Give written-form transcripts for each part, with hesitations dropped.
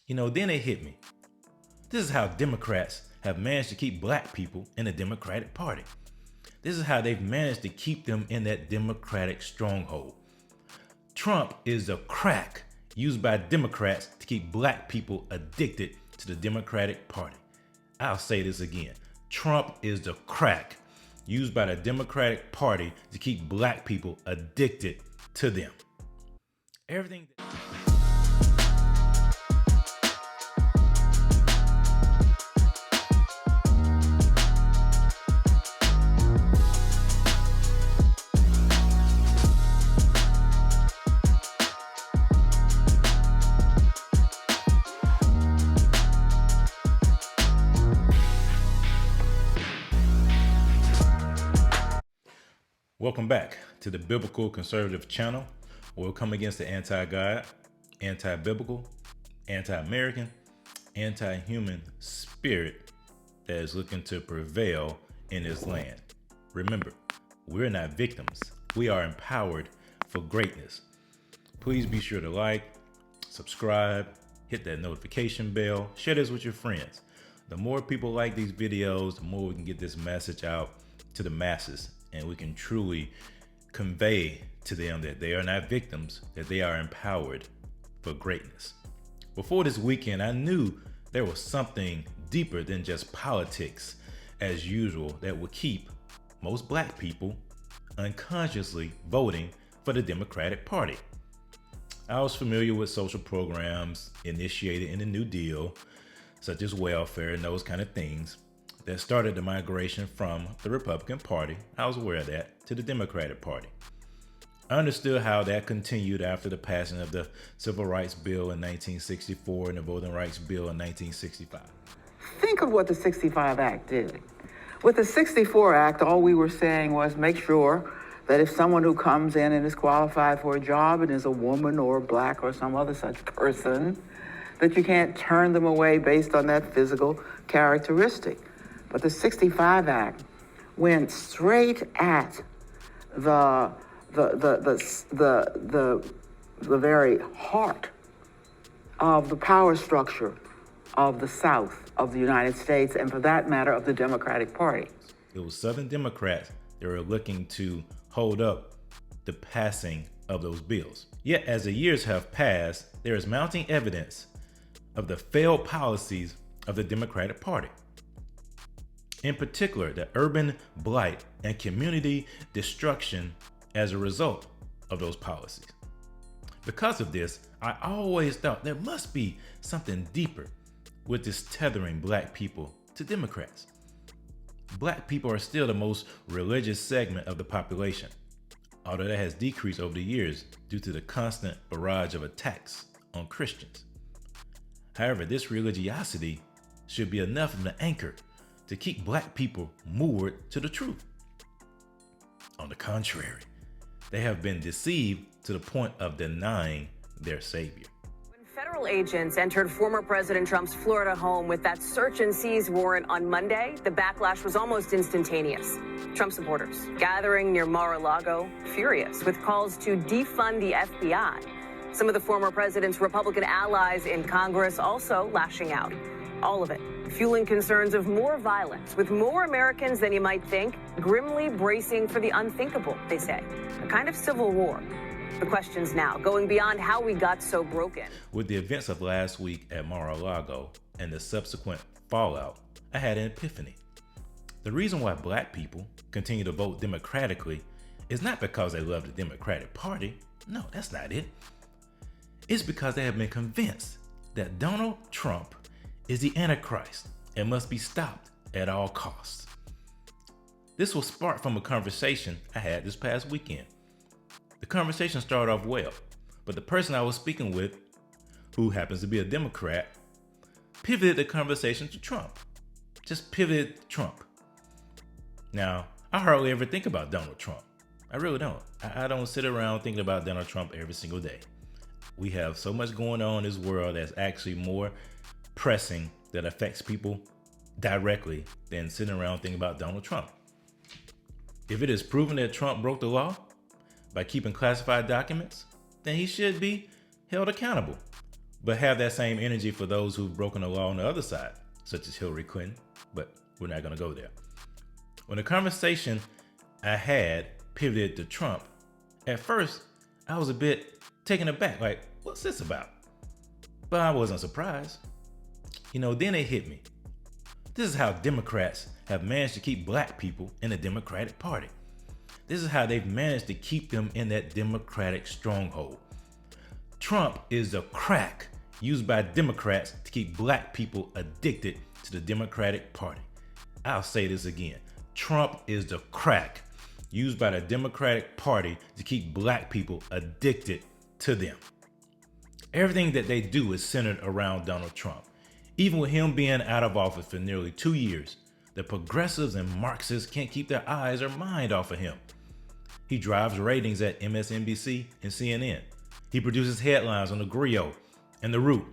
Then it hit me. This is how Democrats have managed to keep black people in the Democratic Party. This is how they've managed to keep them in that Democratic stronghold. Trump is the crack used by Democrats to keep black people addicted to the Democratic Party. I'll say this again. Trump is the crack used by the Democratic Party to keep black people addicted to them. Everything. Welcome back to the Biblical Conservative channel, where we'll come against the anti-God, anti-biblical, anti-American, anti-human spirit that is looking to prevail in this land. Remember, we're not victims. We are empowered for greatness. Please be sure to like, subscribe, hit that notification bell, share this with your friends. The more people like these videos, the more we can get this message out to the masses, and we can truly convey to them that they are not victims, that they are empowered for greatness. Before this weekend, I knew there was something deeper than just politics as usual that would keep most black people unconsciously voting for the Democratic Party. I was familiar with social programs initiated in the New Deal, such as welfare and those kind of things, that started the migration from the Republican Party, I was aware of that, to the Democratic Party. I understood how that continued after the passing of the Civil Rights Bill in 1964 and the Voting Rights Bill in 1965. Think of what the 65 Act did. With the 64 Act, all we were saying was make sure that if someone who comes in and is qualified for a job and is a woman or black or some other such person, that you can't turn them away based on that physical characteristic. But the 65 Act went straight at the very heart of the power structure of the South of the United States, and for that matter, of the Democratic Party. It was Southern Democrats that were looking to hold up the passing of those bills. Yet, as the years have passed, there is mounting evidence of the failed policies of the Democratic Party. In particular, the urban blight and community destruction as a result of those policies. Because of this, I always thought there must be something deeper with this tethering black people to Democrats. Black people are still the most religious segment of the population, although that has decreased over the years due to the constant barrage of attacks on Christians. However, this religiosity should be enough of an anchor to keep black people moored to the truth. On the contrary, they have been deceived to the point of denying their savior. When federal agents entered former President Trump's Florida home with that search and seize warrant on Monday, the backlash was almost instantaneous. Trump supporters gathering near Mar-a-Lago, furious with calls to defund the FBI. Some of the former president's Republican allies in Congress also lashing out. All of it fueling concerns of more violence, with more Americans than you might think grimly bracing for the unthinkable, they say. A kind of civil war. The question's now going beyond how we got so broken. With the events of last week at Mar-a-Lago and the subsequent fallout, I had an epiphany. The reason why black people continue to vote democratically is not because they love the Democratic Party. No, that's not it. It's because they have been convinced that Donald Trump is the Antichrist and must be stopped at all costs. This was sparked from a conversation I had this past weekend. The conversation started off well, but the person I was speaking with, who happens to be a Democrat, pivoted the conversation to Trump. Just pivoted to Trump. Now, I hardly ever think about Donald Trump. I really don't. I don't sit around thinking about Donald Trump every single day. We have so much going on in this world that's actually more pressing that affects people directly than sitting around thinking about Donald Trump. If it is proven that Trump broke the law by keeping classified documents, then he should be held accountable. but have that same energy for those who've broken the law on the other side, such as Hillary Clinton, but we're not going to go there. When the conversation I had pivoted to Trump, at first I was a bit taken aback, like, what's this about? But I wasn't surprised. Then it hit me. This is how Democrats have managed to keep black people in the Democratic Party. This is how they've managed to keep them in that Democratic stronghold. Trump is the crack used by Democrats to keep black people addicted to the Democratic Party. I'll say this again. Trump is the crack used by the Democratic Party to keep black people addicted to them. Everything that they do is centered around Donald Trump. Even with him being out of office for nearly 2 years, the progressives and Marxists can't keep their eyes or mind off of him. He drives ratings at MSNBC and CNN. He produces headlines on The Griot and The Root.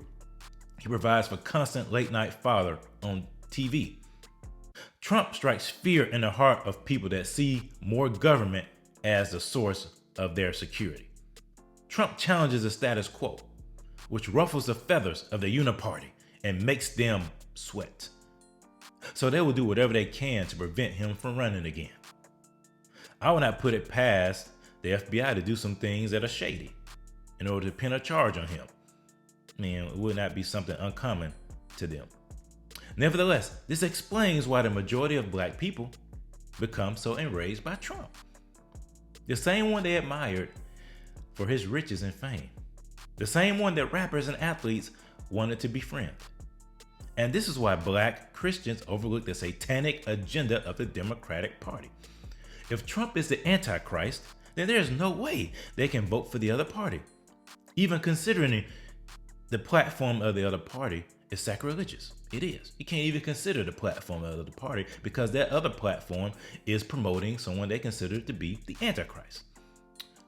He provides for constant late-night fodder on TV. Trump strikes fear in the heart of people that see more government as the source of their security. Trump challenges the status quo, which ruffles the feathers of the uniparty and makes them sweat. So they will do whatever they can to prevent him from running again. I would not put it past the FBI to do some things that are shady in order to pin a charge on him. It would not be something uncommon to them. Nevertheless, this explains why the majority of black people become so enraged by Trump. The same one they admired for his riches and fame. The same one that rappers and athletes wanted to befriend. And this is why black Christians overlook the satanic agenda of the Democratic Party. If Trump is the Antichrist, then there's no way they can vote for the other party. Even considering the platform of the other party is sacrilegious. It is. You can't even consider the platform of the other party because that other platform is promoting someone they consider to be the Antichrist.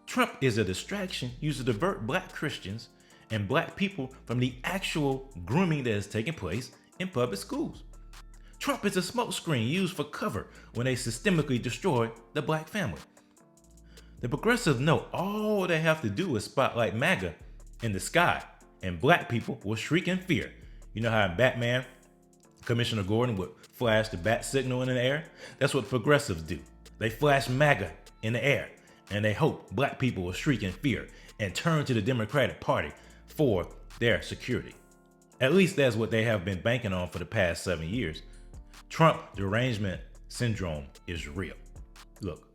Trump is a distraction used to divert black Christians and black people from the actual grooming that is taking place in public schools. Trump is a smokescreen used for cover when they systemically destroy the black family. The progressives know all they have to do is spotlight MAGA in the sky, and black people will shriek in fear. You know how in Batman, Commissioner Gordon would flash the bat signal in the air? That's what progressives do. They flash MAGA in the air, and they hope black people will shriek in fear and turn to the Democratic Party for their security. At least that's what they have been banking on for the past 7 years. Trump derangement syndrome is real. Look,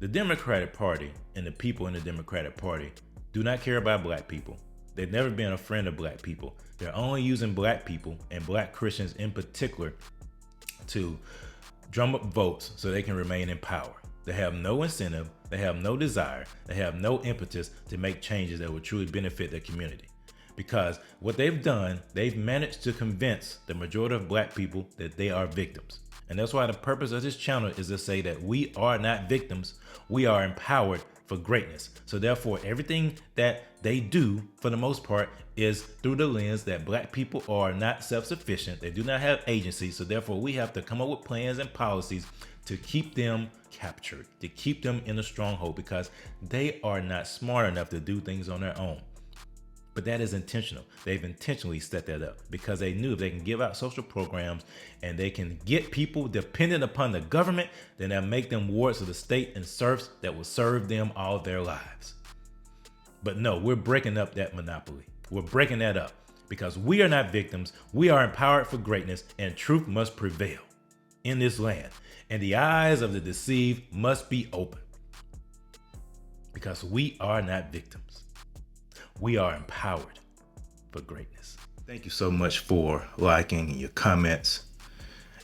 the Democratic Party and the people in the Democratic Party do not care about black people. They've never been a friend of black people. They're only using black people and black Christians in particular to drum up votes so they can remain in power. They have no incentive, they have no desire, they have no impetus to make changes that will truly benefit their community. Because what they've done, they've managed to convince the majority of black people that they are victims. And that's why the purpose of this channel is to say that we are not victims, we are empowered for greatness. So therefore, everything that they do, for the most part, is through the lens that black people are not self-sufficient. They do not have agency. So therefore, we have to come up with plans and policies to keep them captured, to keep them in a stronghold, because they are not smart enough to do things on their own. But that is intentional. They've intentionally set that up because they knew if they can give out social programs and they can get people dependent upon the government, then they'll make them wards of the state and serfs that will serve them all their lives. But no, we're breaking up that monopoly. We're breaking that up because we are not victims. We are empowered for greatness, and truth must prevail in this land. And the eyes of the deceived must be open because we are not victims. We are empowered for greatness. Thank you so much for liking your comments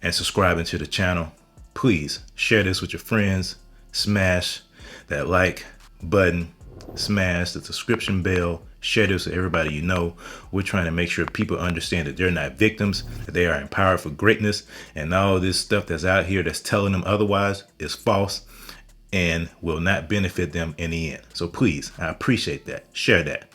and subscribing to the channel. Please share this with your friends. Smash that like button. Smash the subscription bell. Share this with everybody you know. We're trying to make sure people understand that they're not victims, that they are empowered for greatness, and all this stuff that's out here that's telling them otherwise is false and will not benefit them in the end. So please, I appreciate that. Share that.